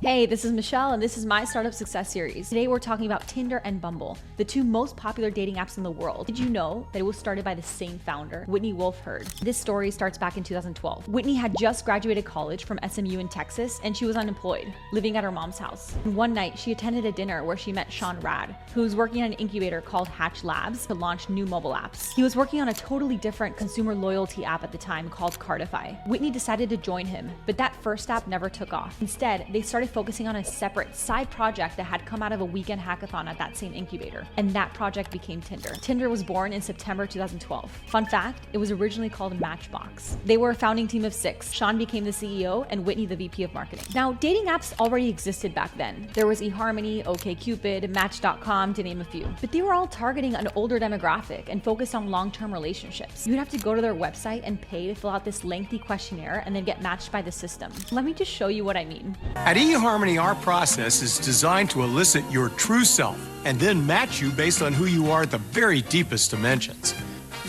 Hey, this is Michelle and this is my Startup Success Series. Today we're talking about Tinder and Bumble, the two most popular dating apps in the world. Did you know that it was started by the same founder, Whitney Wolfe Herd? This story starts back in 2012. Whitney had just graduated college from SMU in Texas and she was unemployed, living at her mom's house. And one night she attended a dinner where she met Sean Rad, who was working on an incubator called Hatch Labs to launch new mobile apps. He was working on a totally different consumer loyalty app at the time called Cardify. Whitney decided to join him, but that first app never took off. Instead, they started focusing on a separate side project that had come out of a weekend hackathon at that same incubator, and that project became Tinder. Tinder was born in September 2012. Fun fact, it was originally called Matchbox. They were a founding team of 6. Sean became the CEO and Whitney the VP of marketing. Now, dating apps already existed back then. There was eHarmony, OkCupid, Match.com, to name a few. But they were all targeting an older demographic and focused on long-term relationships. You'd have to go to their website and pay to fill out this lengthy questionnaire and then get matched by the system. Let me just show you what I mean. At eHarmony, our process is designed to elicit your true self and then match you based on who you are at the very deepest dimensions.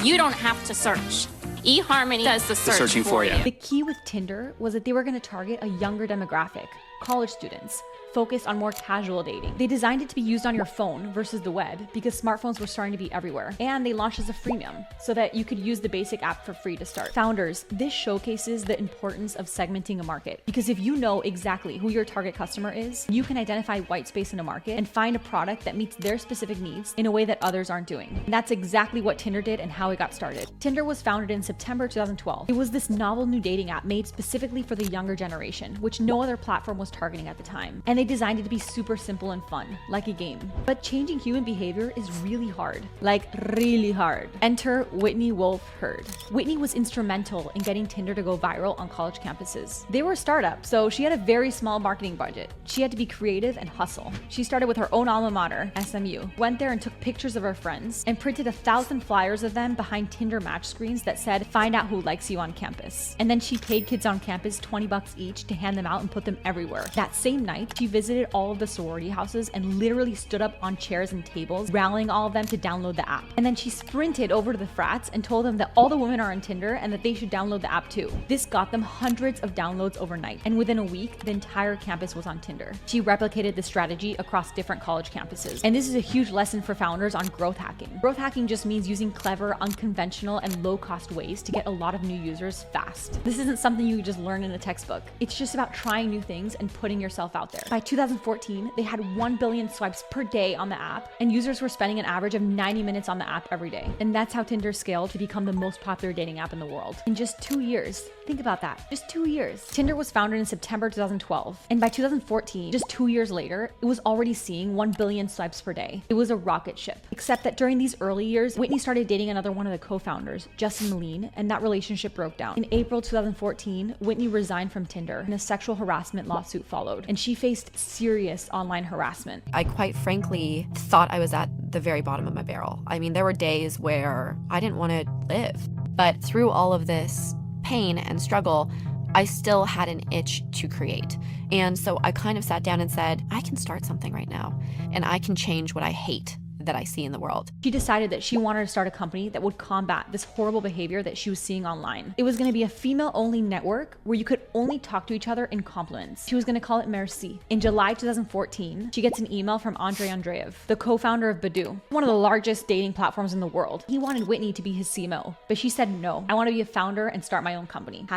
You don't have to search. eHarmony does the searching for you. The key with Tinder was that they were going to target a younger demographic, college students, focused on more casual dating. They designed it to be used on your phone versus the web because smartphones were starting to be everywhere. And they launched as a freemium so that you could use the basic app for free to start. Founders, this showcases the importance of segmenting a market, because if you know exactly who your target customer is, you can identify white space in a market and find a product that meets their specific needs in a way that others aren't doing. And that's exactly what Tinder did and how it got started. Tinder was founded in September 2012. It was this novel new dating app made specifically for the younger generation, which no other platform was targeting at the time. And they designed it to be super simple and fun, like a game. But changing human behavior is really hard. Like really hard. Enter Whitney Wolfe Herd. Whitney was instrumental in getting Tinder to go viral on college campuses. They were a startup, so she had a very small marketing budget. She had to be creative and hustle. She started with her own alma mater, SMU, went there and took pictures of her friends and printed 1,000 flyers of them behind Tinder match screens that said, "Find out who likes you on campus." And then she paid kids on campus $20 each to hand them out and put them everywhere. That same night, she visited all of the sorority houses and literally stood up on chairs and tables, rallying all of them to download the app. And then she sprinted over to the frats and told them that all the women are on Tinder and that they should download the app too. This got them hundreds of downloads overnight, and within a week, the entire campus was on Tinder. She replicated the strategy across different college campuses. And this is a huge lesson for founders on growth hacking. Growth hacking just means using clever, unconventional, and low-cost ways to get a lot of new users fast. This isn't something you just learn in a textbook. It's just about trying new things and putting yourself out there. By 2014, they had 1 billion swipes per day on the app, and users were spending an average of 90 minutes on the app every day. And that's how Tinder scaled to become the most popular dating app in the world. In just 2 years. Think about that. Just 2 years. Tinder was founded in September 2012, and by 2014, just 2 years later, it was already seeing 1 billion swipes per day. It was a rocket ship. Except that during these early years, Whitney started dating another one of the co-founders, Justin Moline, and that relationship broke down. In April 2014, Whitney resigned from Tinder, and a sexual harassment lawsuit followed, and she faced serious online harassment. I quite frankly thought I was at the very bottom of my barrel. I mean, there were days where I didn't want to live. But through all of this pain and struggle, I still had an itch to create. And so I kind of sat down and said, I can start something right now, and I can change what I hate that I see in the world. She decided that she wanted to start a company that would combat this horrible behavior that she was seeing online. It was going to be a female-only network where you could only talk to each other in compliments. She was going to call it Merci. In July 2014, she gets an email from Andrei Andreev, the co-founder of Badoo, one of the largest dating platforms in the world. He wanted Whitney to be his CMO, but she said no. I want to be a founder and start my own company.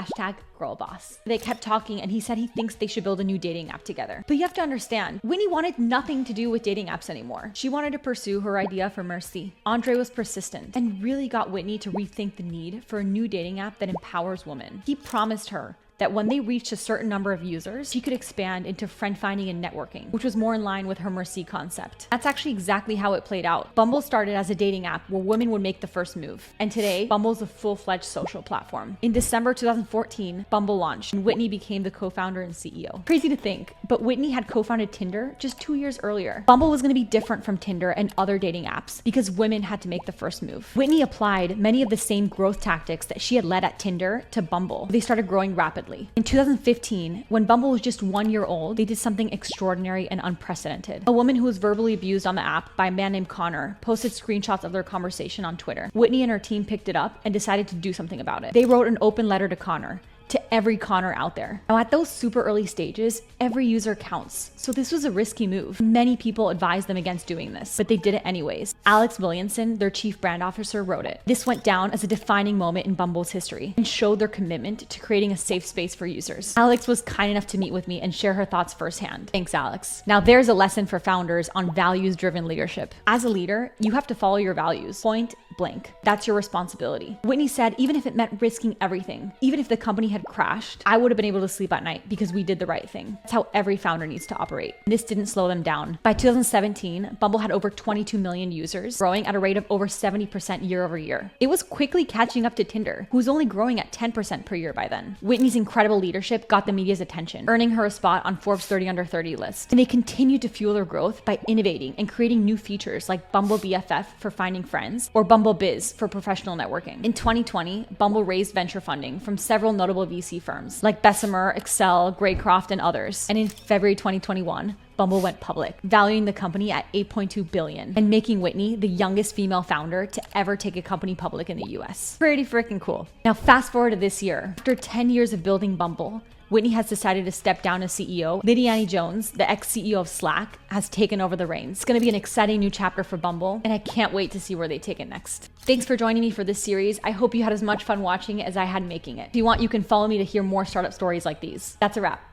#girlboss. They kept talking, and he said he thinks they should build a new dating app together. But you have to understand, Whitney wanted nothing to do with dating apps anymore. She wanted to pursue her idea for Merci. Andre was persistent and really got Whitney to rethink the need for a new dating app that empowers women. He promised her that when they reached a certain number of users, she could expand into friend finding and networking, which was more in line with her Merci concept. That's actually exactly how it played out. Bumble started as a dating app where women would make the first move. And today, Bumble is a full-fledged social platform. In December 2014, Bumble launched, and Whitney became the co-founder and CEO. Crazy to think, but Whitney had co-founded Tinder just 2 years earlier. Bumble was going to be different from Tinder and other dating apps because women had to make the first move. Whitney applied many of the same growth tactics that she had led at Tinder to Bumble. They started growing rapidly. In 2015, when Bumble was just 1 year old, they did something extraordinary and unprecedented. A woman who was verbally abused on the app by a man named Connor posted screenshots of their conversation on Twitter. Whitney and her team picked it up and decided to do something about it. They wrote an open letter to Connor, to every conner out there. Now, at those super early stages, every user counts. So this was a risky move. Many people advised them against doing this, but they did it anyways. Alex Williamson, their chief brand officer, wrote it. This went down as a defining moment in Bumble's history and showed their commitment to creating a safe space for users. Alex was kind enough to meet with me and share her thoughts firsthand. Thanks, Alex. Now, there's a lesson for founders on values-driven leadership. As a leader, you have to follow your values. Point blank. That's your responsibility. Whitney said, even if it meant risking everything, even if the company had crashed, I would have been able to sleep at night because we did the right thing. That's how every founder needs to operate. And this didn't slow them down. By 2017, Bumble had over 22 million users, growing at a rate of over 70% year over year. It was quickly catching up to Tinder, who was only growing at 10% per year by then. Whitney's incredible leadership got the media's attention, earning her a spot on Forbes 30 Under 30 list. And they continued to fuel their growth by innovating and creating new features like Bumble BFF for finding friends or Bumble Biz for professional networking. In 2020, Bumble raised venture funding from several notable VC firms like Bessemer, Excel, Greycroft, and others. And in February 2021, Bumble went public, valuing the company at $8.2 billion and making Whitney the youngest female founder to ever take a company public in the US. Pretty freaking cool. Now fast forward to this year. After 10 years of building Bumble, Whitney has decided to step down as CEO. Lidiane Jones, the ex-CEO of Slack, has taken over the reins. It's going to be an exciting new chapter for Bumble, and I can't wait to see where they take it next. Thanks for joining me for this series. I hope you had as much fun watching it as I had making it. If you want, you can follow me to hear more startup stories like these. That's a wrap.